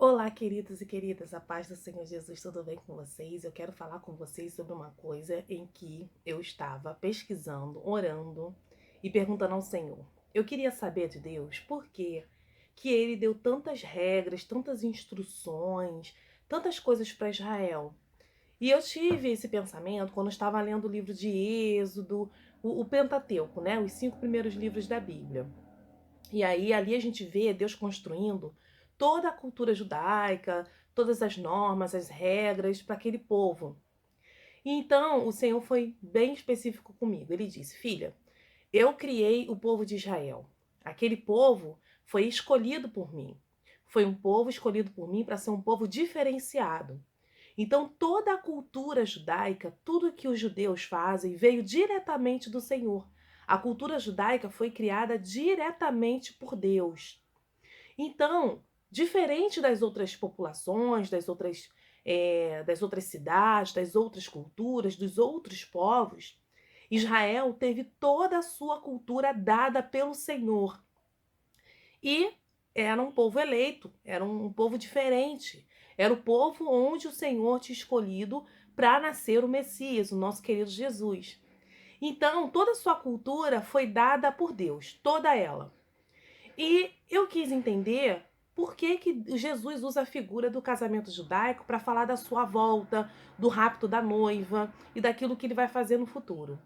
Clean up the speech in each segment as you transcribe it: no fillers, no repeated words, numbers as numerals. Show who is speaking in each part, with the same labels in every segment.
Speaker 1: Olá, queridos e queridas, a paz do Senhor Jesus, tudo bem com vocês? Eu quero falar com vocês sobre uma coisa em que eu estava pesquisando, orando e perguntando ao Senhor. Eu queria saber de Deus por que Ele deu tantas regras, tantas instruções, tantas coisas para Israel. E eu tive esse pensamento quando eu estava lendo o livro de Êxodo, o Pentateuco, né? Os 5 primeiros livros da Bíblia. E aí ali a gente vê Deus construindo toda a cultura judaica, todas as normas, as regras para aquele povo. E então o Senhor foi bem específico comigo. Ele disse: Filha, eu criei o povo de Israel. Aquele povo foi escolhido por mim. Foi um povo escolhido por mim para ser um povo diferenciado. Então, toda a cultura judaica, tudo que os judeus fazem, veio diretamente do Senhor. A cultura judaica foi criada diretamente por Deus. Então, diferente das outras populações, das outras cidades, das outras culturas, dos outros povos, Israel teve toda a sua cultura dada pelo Senhor. E era um povo eleito, era um povo diferente. Era o povo onde o Senhor tinha escolhido para nascer o Messias, o nosso querido Jesus. Então, toda a sua cultura foi dada por Deus, toda ela. E eu quis entender por que Jesus usa a figura do casamento judaico para falar da sua volta, do rapto da noiva e daquilo que ele vai fazer no futuro.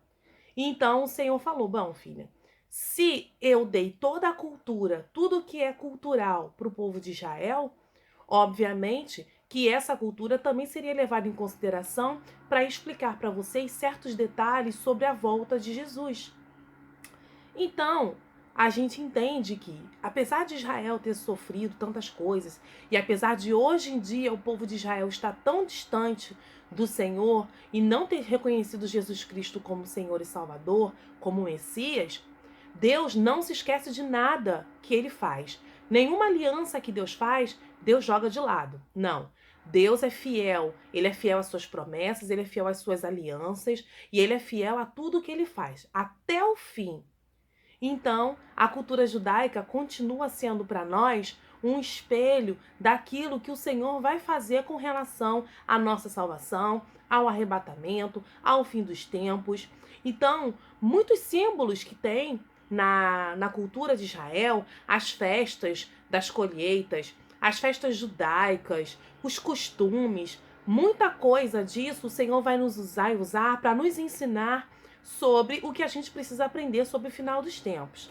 Speaker 1: Então o Senhor falou: Bom, filha, se eu dei toda a cultura, tudo que é cultural para o povo de Israel, obviamente que essa cultura também seria levada em consideração para explicar para vocês certos detalhes sobre a volta de Jesus. Então, a gente entende que, apesar de Israel ter sofrido tantas coisas, e apesar de hoje em dia o povo de Israel estar tão distante do Senhor e não ter reconhecido Jesus Cristo como Senhor e Salvador, como Messias, Deus não se esquece de nada que ele faz. Nenhuma aliança que Deus faz, Deus joga de lado. Não. Deus é fiel, ele é fiel às suas promessas, ele é fiel às suas alianças e ele é fiel a tudo que ele faz, até o fim. Então, a cultura judaica continua sendo para nós um espelho daquilo que o Senhor vai fazer com relação à nossa salvação, ao arrebatamento, ao fim dos tempos. Então, muitos símbolos que tem na cultura de Israel, as festas das colheitas, as festas judaicas, os costumes, muita coisa disso o Senhor vai nos usar e usar para nos ensinar sobre o que a gente precisa aprender sobre o final dos tempos.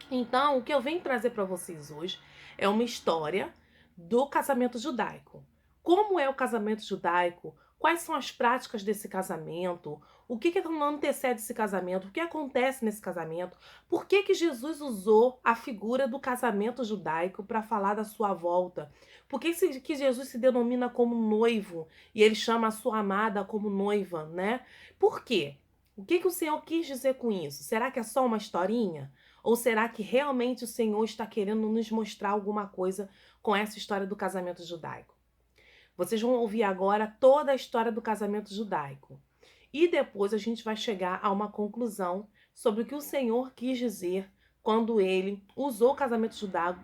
Speaker 1: Então, o que eu venho trazer para vocês hoje é uma história do casamento judaico. Como é o casamento judaico? Quais são as práticas desse casamento? O que antecede esse casamento? O que acontece nesse casamento? Por que Jesus usou a figura do casamento judaico para falar da sua volta? Por que Jesus se denomina como noivo e ele chama a sua amada como noiva, né? Por quê? O que o Senhor quis dizer com isso? Será que é só uma historinha? Ou será que realmente o Senhor está querendo nos mostrar alguma coisa com essa história do casamento judaico? Vocês vão ouvir agora toda a história do casamento judaico. E depois a gente vai chegar a uma conclusão sobre o que o Senhor quis dizer quando ele usou o casamento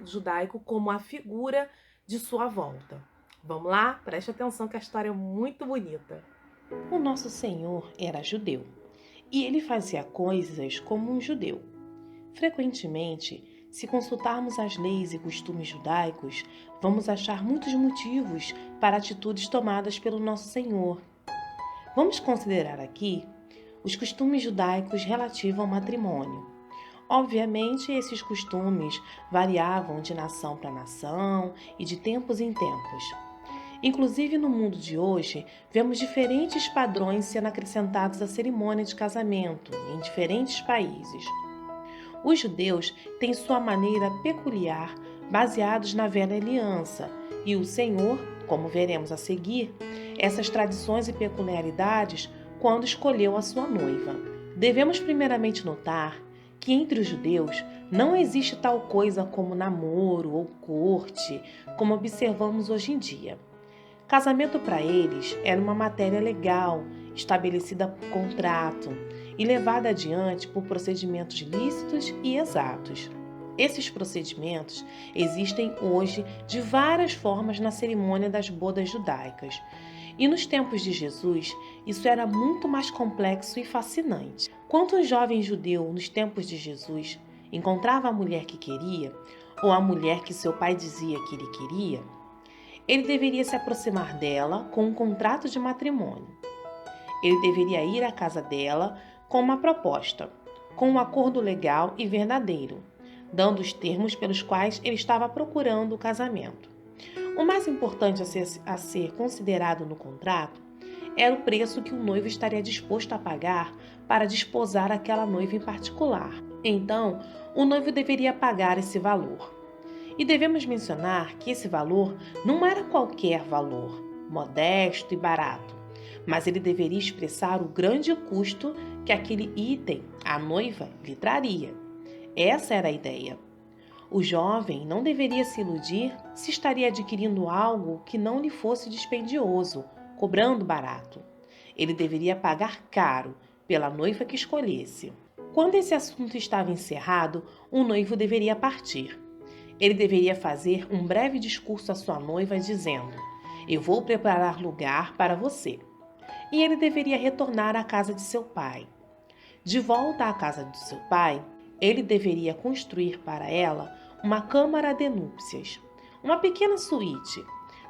Speaker 1: judaico como a figura de sua volta. Vamos lá? Preste atenção que a história é muito bonita.
Speaker 2: O nosso Senhor era judeu e ele fazia coisas como um judeu. Frequentemente, se consultarmos as leis e costumes judaicos, vamos achar muitos motivos para atitudes tomadas pelo nosso Senhor. Vamos considerar aqui os costumes judaicos relativos ao matrimônio. Obviamente, esses costumes variavam de nação para nação e de tempos em tempos. Inclusive, no mundo de hoje, vemos diferentes padrões sendo acrescentados à cerimônia de casamento em diferentes países. Os judeus têm sua maneira peculiar, baseados na velha aliança, e o Senhor, como veremos a seguir, essas tradições e peculiaridades quando escolheu a sua noiva. Devemos primeiramente notar que entre os judeus não existe tal coisa como namoro ou corte, como observamos hoje em dia. Casamento para eles era uma matéria legal, estabelecida por contrato e levada adiante por procedimentos lícitos e exatos. Esses procedimentos existem hoje de várias formas na cerimônia das bodas judaicas. E nos tempos de Jesus, isso era muito mais complexo e fascinante. Quando um jovem judeu, nos tempos de Jesus, encontrava a mulher que queria, ou a mulher que seu pai dizia que ele queria, ele deveria se aproximar dela com um contrato de matrimônio. Ele deveria ir à casa dela com uma proposta, com um acordo legal e verdadeiro, dando os termos pelos quais ele estava procurando o casamento. O mais importante a ser considerado no contrato era o preço que o noivo estaria disposto a pagar para desposar aquela noiva em particular. Então, o noivo deveria pagar esse valor. E devemos mencionar que esse valor não era qualquer valor, modesto e barato, mas ele deveria expressar o grande custo que aquele item, a noiva, lhe traria. Essa era a ideia. O jovem não deveria se iludir se estaria adquirindo algo que não lhe fosse dispendioso, cobrando barato. Ele deveria pagar caro pela noiva que escolhesse. Quando esse assunto estava encerrado, o noivo deveria partir. Ele deveria fazer um breve discurso à sua noiva dizendo: "Eu vou preparar lugar para você." E ele deveria retornar à casa de seu pai. De volta à casa de seu pai, ele deveria construir para ela uma câmara de núpcias, uma pequena suíte,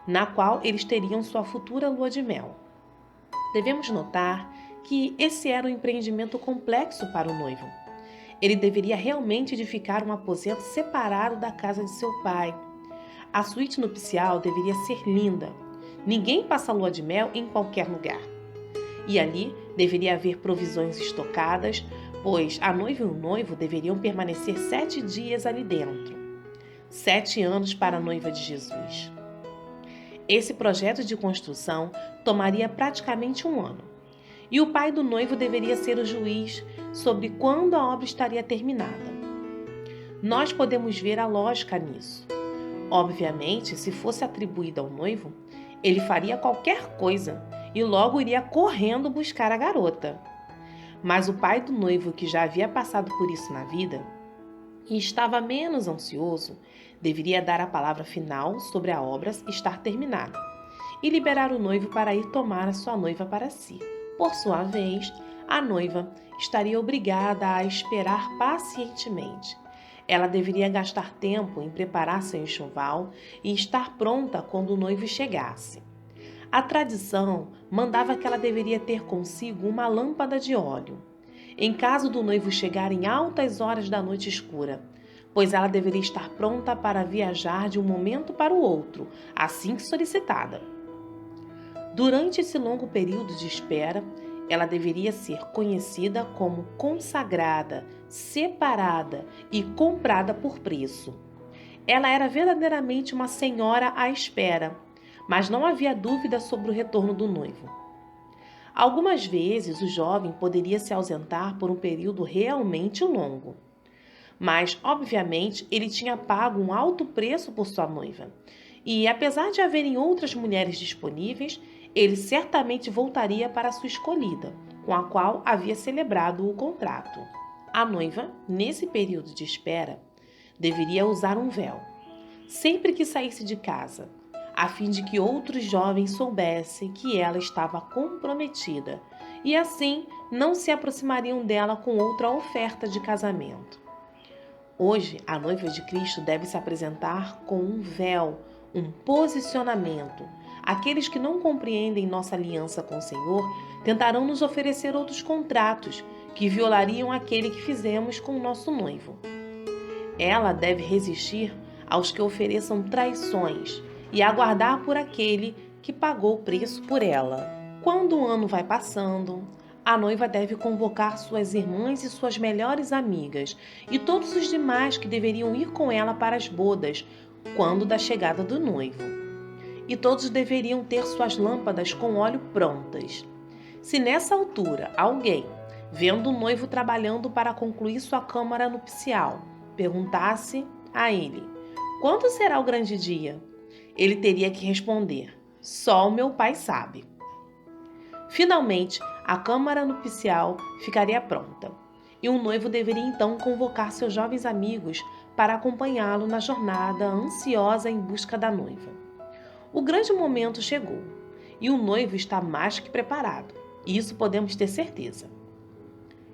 Speaker 2: na qual eles teriam sua futura lua de mel. Devemos notar que esse era um empreendimento complexo para o noivo. Ele deveria realmente edificar um aposento separado da casa de seu pai. A suíte nupcial deveria ser linda. Ninguém passa lua de mel em qualquer lugar. E ali deveria haver provisões estocadas, pois a noiva e o noivo deveriam permanecer 7 dias ali dentro. 7 anos para a noiva de Jesus. Esse projeto de construção tomaria praticamente 1 ano. E o pai do noivo deveria ser o juiz sobre quando a obra estaria terminada. Nós podemos ver a lógica nisso. Obviamente, se fosse atribuída ao noivo, ele faria qualquer coisa e logo iria correndo buscar a garota. Mas o pai do noivo, que já havia passado por isso na vida e estava menos ansioso, deveria dar a palavra final sobre a obra estar terminada e liberar o noivo para ir tomar a sua noiva para si. Por sua vez, a noiva estaria obrigada a esperar pacientemente. Ela deveria gastar tempo em preparar seu enxoval e estar pronta quando o noivo chegasse. A tradição mandava que ela deveria ter consigo uma lâmpada de óleo, em caso do noivo chegar em altas horas da noite escura, pois ela deveria estar pronta para viajar de um momento para o outro, assim que solicitada. Durante esse longo período de espera, ela deveria ser conhecida como consagrada, separada e comprada por preço. Ela era verdadeiramente uma senhora à espera, mas não havia dúvida sobre o retorno do noivo. Algumas vezes o jovem poderia se ausentar por um período realmente longo, mas obviamente ele tinha pago um alto preço por sua noiva, e apesar de haverem outras mulheres disponíveis, ele certamente voltaria para sua escolhida, com a qual havia celebrado o contrato. A noiva, nesse período de espera, deveria usar um véu, sempre que saísse de casa, a fim de que outros jovens soubessem que ela estava comprometida e assim não se aproximariam dela com outra oferta de casamento. Hoje, a noiva de Cristo deve se apresentar com um véu, um posicionamento. Aqueles que não compreendem nossa aliança com o Senhor tentarão nos oferecer outros contratos que violariam aquele que fizemos com o nosso noivo. Ela deve resistir aos que ofereçam traições e aguardar por aquele que pagou o preço por ela. Quando o ano vai passando, a noiva deve convocar suas irmãs e suas melhores amigas e todos os demais que deveriam ir com ela para as bodas quando da chegada do noivo. E todos deveriam ter suas lâmpadas com óleo prontas. Se nessa altura alguém, vendo o noivo trabalhando para concluir sua câmara nupcial, perguntasse a ele: "Quando será o grande dia?", ele teria que responder: "Só o meu pai sabe." Finalmente, a câmara nupcial ficaria pronta, e o noivo deveria então convocar seus jovens amigos para acompanhá-lo na jornada ansiosa em busca da noiva. O grande momento chegou e o noivo está mais que preparado, isso podemos ter certeza.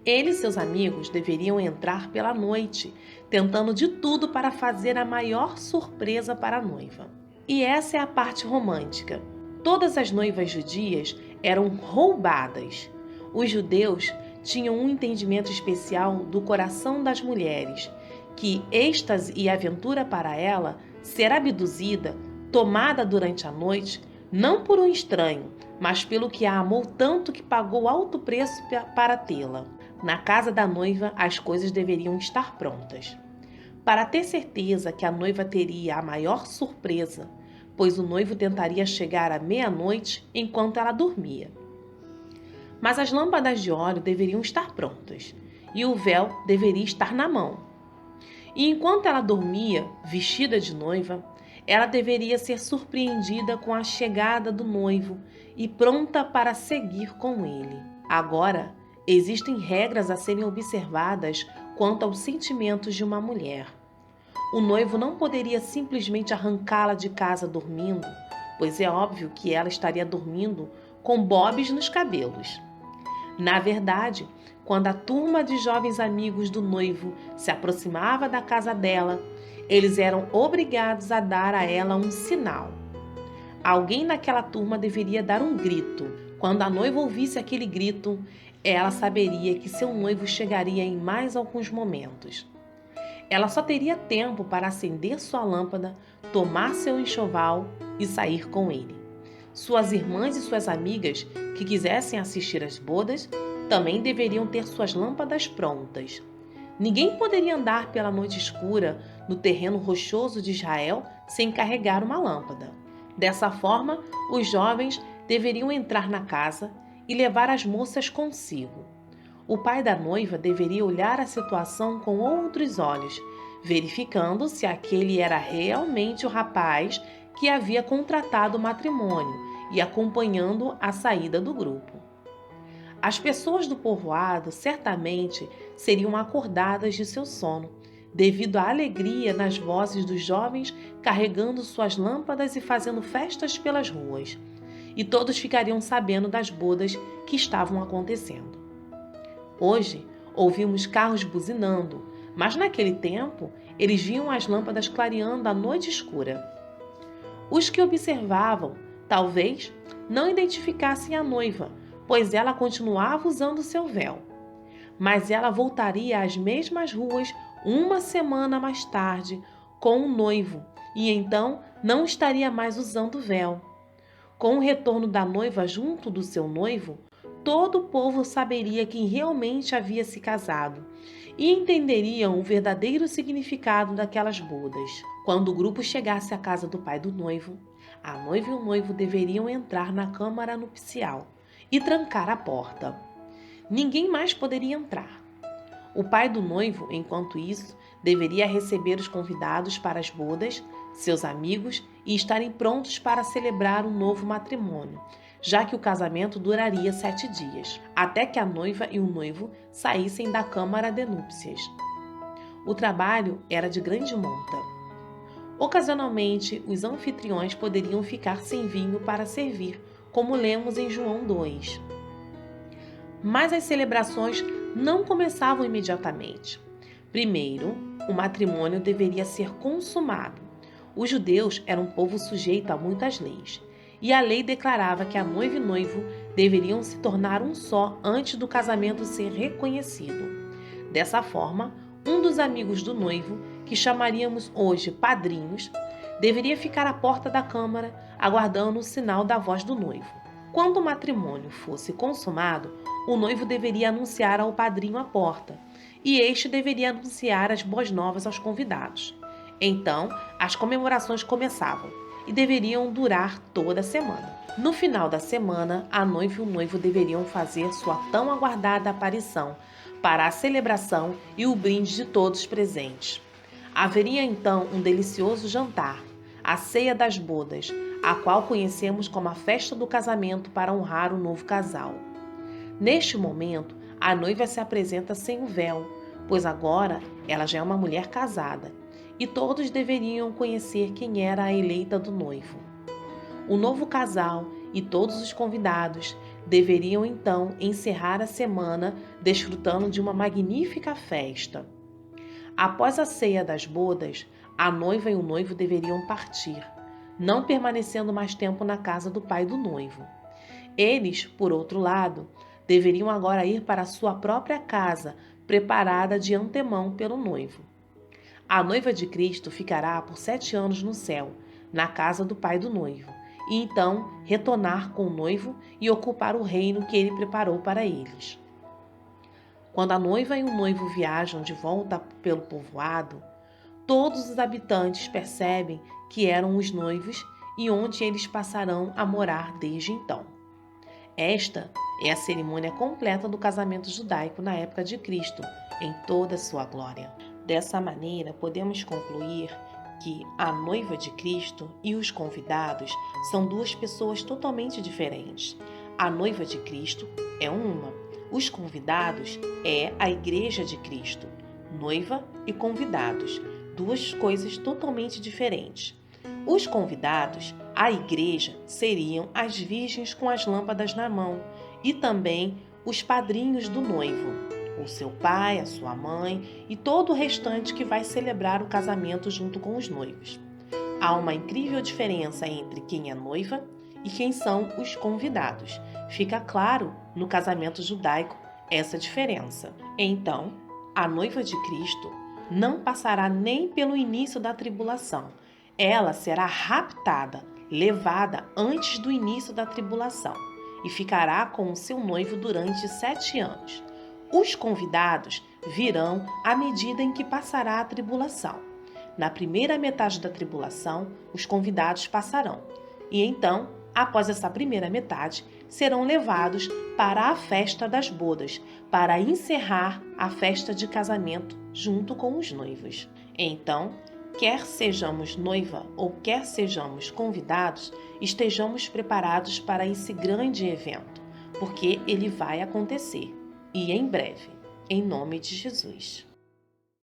Speaker 2: Ele e seus amigos deveriam entrar pela noite, tentando de tudo para fazer a maior surpresa para a noiva. E essa é a parte romântica. Todas as noivas judias eram roubadas. Os judeus tinham um entendimento especial do coração das mulheres, que êxtase e aventura para ela ser abduzida, tomada durante a noite, não por um estranho, mas pelo que a amou tanto que pagou alto preço para tê-la. Na casa da noiva, as coisas deveriam estar prontas. Para ter certeza que a noiva teria a maior surpresa, pois o noivo tentaria chegar à meia-noite enquanto ela dormia. Mas as lâmpadas de óleo deveriam estar prontas e o véu deveria estar na mão. E enquanto ela dormia, vestida de noiva, ela deveria ser surpreendida com a chegada do noivo e pronta para seguir com ele. Agora, existem regras a serem observadas quanto aos sentimentos de uma mulher. O noivo não poderia simplesmente arrancá-la de casa dormindo, pois é óbvio que ela estaria dormindo com bobs nos cabelos. Na verdade, quando a turma de jovens amigos do noivo se aproximava da casa dela, eles eram obrigados a dar a ela um sinal. Alguém naquela turma deveria dar um grito. Quando a noiva ouvisse aquele grito, ela saberia que seu noivo chegaria em mais alguns momentos. Ela só teria tempo para acender sua lâmpada, tomar seu enxoval e sair com ele. Suas irmãs e suas amigas que quisessem assistir às bodas também deveriam ter suas lâmpadas prontas. Ninguém poderia andar pela noite escura no terreno rochoso de Israel sem carregar uma lâmpada. Dessa forma, os jovens deveriam entrar na casa e levar as moças consigo. O pai da noiva deveria olhar a situação com outros olhos, verificando se aquele era realmente o rapaz que havia contratado o matrimônio e acompanhando a saída do grupo. As pessoas do povoado certamente seriam acordadas de seu sono, devido à alegria nas vozes dos jovens carregando suas lâmpadas e fazendo festas pelas ruas, e todos ficariam sabendo das bodas que estavam acontecendo. Hoje, ouvimos carros buzinando, mas naquele tempo, eles viam as lâmpadas clareando a noite escura. Os que observavam, talvez, não identificassem a noiva, pois ela continuava usando seu véu. Mas ela voltaria às mesmas ruas uma semana mais tarde, com um noivo, e então não estaria mais usando véu. Com o retorno da noiva junto do seu noivo, todo o povo saberia quem realmente havia se casado e entenderiam o verdadeiro significado daquelas bodas. Quando o grupo chegasse à casa do pai do noivo, a noiva e o noivo deveriam entrar na câmara nupcial e trancar a porta. Ninguém mais poderia entrar. O pai do noivo, enquanto isso, deveria receber os convidados para as bodas, seus amigos, e estarem prontos para celebrar um novo matrimônio, já que o casamento duraria 7 dias, até que a noiva e o noivo saíssem da câmara de núpcias. O trabalho era de grande monta. Ocasionalmente, os anfitriões poderiam ficar sem vinho para servir, como lemos em João 2. Mas as celebrações não começavam imediatamente. Primeiro, o matrimônio deveria ser consumado. Os judeus eram um povo sujeito a muitas leis, e a lei declarava que a noiva e noivo deveriam se tornar um só antes do casamento ser reconhecido. Dessa forma, um dos amigos do noivo, que chamaríamos hoje padrinhos, deveria ficar à porta da câmara, aguardando o sinal da voz do noivo. Quando o matrimônio fosse consumado, o noivo deveria anunciar ao padrinho a porta, e este deveria anunciar as boas novas aos convidados. Então, as comemorações começavam e deveriam durar toda a semana. No final da semana, a noiva e o noivo deveriam fazer sua tão aguardada aparição para a celebração e o brinde de todos presentes. Haveria então um delicioso jantar, a ceia das bodas, a qual conhecemos como a festa do casamento para honrar o novo casal. Neste momento, a noiva se apresenta sem o véu, pois agora ela já é uma mulher casada, e todos deveriam conhecer quem era a eleita do noivo. O novo casal e todos os convidados deveriam então encerrar a semana desfrutando de uma magnífica festa. Após a ceia das bodas, a noiva e o noivo deveriam partir, não permanecendo mais tempo na casa do pai do noivo. Eles, por outro lado, deveriam agora ir para a sua própria casa, preparada de antemão pelo noivo. A noiva de Cristo ficará por 7 anos no céu, na casa do pai do noivo, e então retornar com o noivo e ocupar o reino que ele preparou para eles. Quando a noiva e o noivo viajam de volta pelo povoado, todos os habitantes percebem que eram os noivos e onde eles passarão a morar desde então. Esta é a cerimônia completa do casamento judaico na época de Cristo, em toda a sua glória. Dessa maneira, podemos concluir que a noiva de Cristo e os convidados são duas pessoas totalmente diferentes. A noiva de Cristo é uma, os convidados é a Igreja de Cristo. Noiva e convidados, duas coisas totalmente diferentes. Os convidados, a igreja, seriam as virgens com as lâmpadas na mão e também os padrinhos do noivo, o seu pai, a sua mãe e todo o restante que vai celebrar o casamento junto com os noivos. Há uma incrível diferença entre quem é noiva e quem são os convidados. Fica claro no casamento judaico essa diferença. Então, a noiva de Cristo não passará nem pelo início da tribulação. Ela será raptada, levada antes do início da tribulação e ficará com o seu noivo durante 7 anos. Os convidados virão à medida em que passará a tribulação. Na primeira metade da tribulação, os convidados passarão. E então, após essa primeira metade, serão levados para a festa das bodas, para encerrar a festa de casamento junto com os noivos. Então, quer sejamos noiva ou quer sejamos convidados, estejamos preparados para esse grande evento, porque ele vai acontecer, e em breve, em nome de Jesus.